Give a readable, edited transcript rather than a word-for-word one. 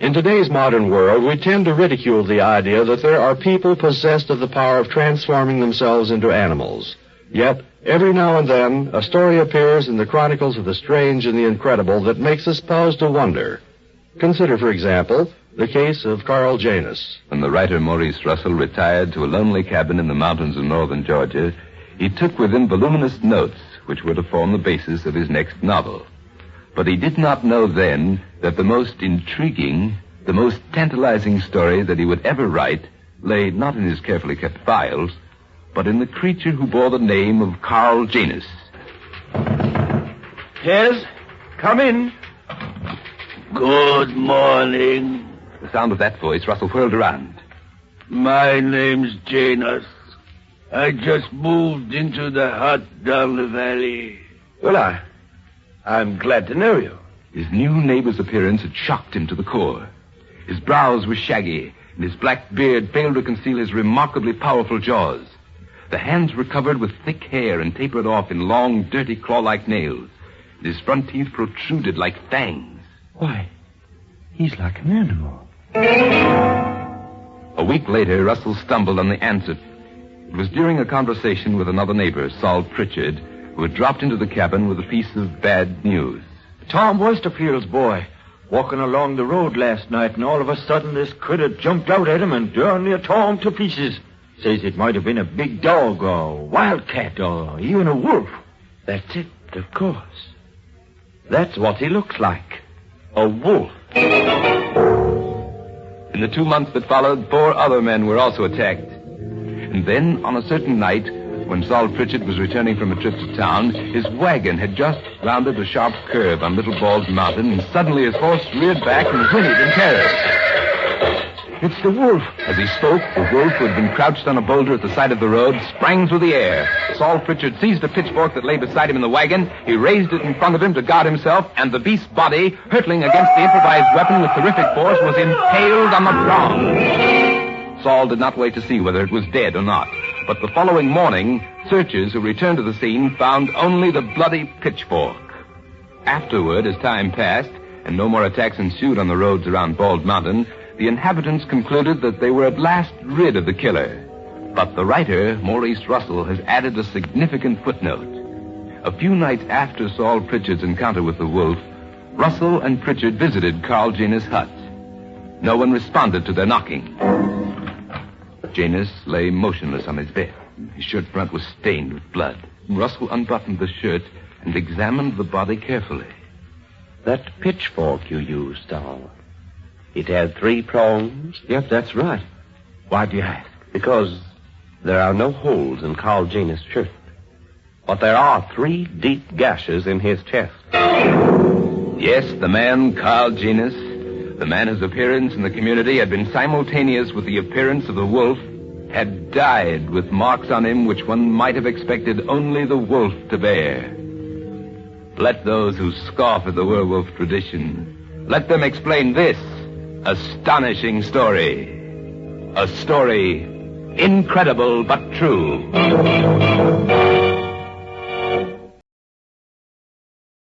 In today's modern world, we tend to ridicule the idea that there are people possessed of the power of transforming themselves into animals. Yet, every now and then, a story appears in the chronicles of the strange and the incredible that makes us pause to wonder. Consider, for example, the case of Carl Janus. When the writer Maurice Russell retired to a lonely cabin in the mountains of northern Georgia, he took with him voluminous notes which were to form the basis of his next novel. But he did not know then that the most intriguing, the most tantalizing story that he would ever write lay not in his carefully kept files, but in the creature who bore the name of Carl Janus. Yes? Come in. Good morning. The sound of that voice, Russell whirled around. My name's Janus. I just moved into the hut down the valley. Well, I'm glad to know you. His new neighbor's appearance had shocked him to the core. His brows were shaggy, and his black beard failed to conceal his remarkably powerful jaws. The hands were covered with thick hair and tapered off in long, dirty, claw-like nails. And his front teeth protruded like fangs. Why, he's like an animal. A week later, Russell stumbled on the answer. It was during a conversation with another neighbor, Saul Pritchard, who had dropped into the cabin with a piece of bad news. Tom Westerfield's boy, walking along the road last night, and all of a sudden this critter jumped out at him and darn near tore him to pieces. Says it might have been a big dog or a wildcat or even a wolf. That's it, of course. That's what he looks like. A wolf. In the 2 months that followed, 4 other men were also attacked. And then, on a certain night, when Saul Pritchard was returning from a trip to town, his wagon had just rounded a sharp curve on Little Bald Mountain, and suddenly his horse reared back and whinnied in terror. It's the wolf. As he spoke, the wolf, who had been crouched on a boulder at the side of the road, sprang through the air. Saul Pritchard seized a pitchfork that lay beside him in the wagon. He raised it in front of him to guard himself, and the beast's body, hurtling against the improvised weapon with terrific force, was impaled on the prong. Saul did not wait to see whether it was dead or not. But the following morning, searchers who returned to the scene found only the bloody pitchfork. Afterward, as time passed, and no more attacks ensued on the roads around Bald Mountain, the inhabitants concluded that they were at last rid of the killer. But the writer, Maurice Russell, has added a significant footnote. A few nights after Saul Pritchard's encounter with the wolf, Russell and Pritchard visited Carl Janus' hut. No one responded to their knocking. Janus lay motionless on his bed. His shirt front was stained with blood. Russell unbuttoned the shirt and examined the body carefully. That pitchfork you used, Saul, it had 3 prongs? Yep, that's right. Why do you ask? Because there are no holes in Carl Janus' shirt. But there are 3 deep gashes in his chest. Yes, the man, Carl Janus, the man whose appearance in the community had been simultaneous with the appearance of the wolf, had died with marks on him which one might have expected only the wolf to bear. Let those who scoff at the werewolf tradition, let them explain this astonishing story. A story incredible but true.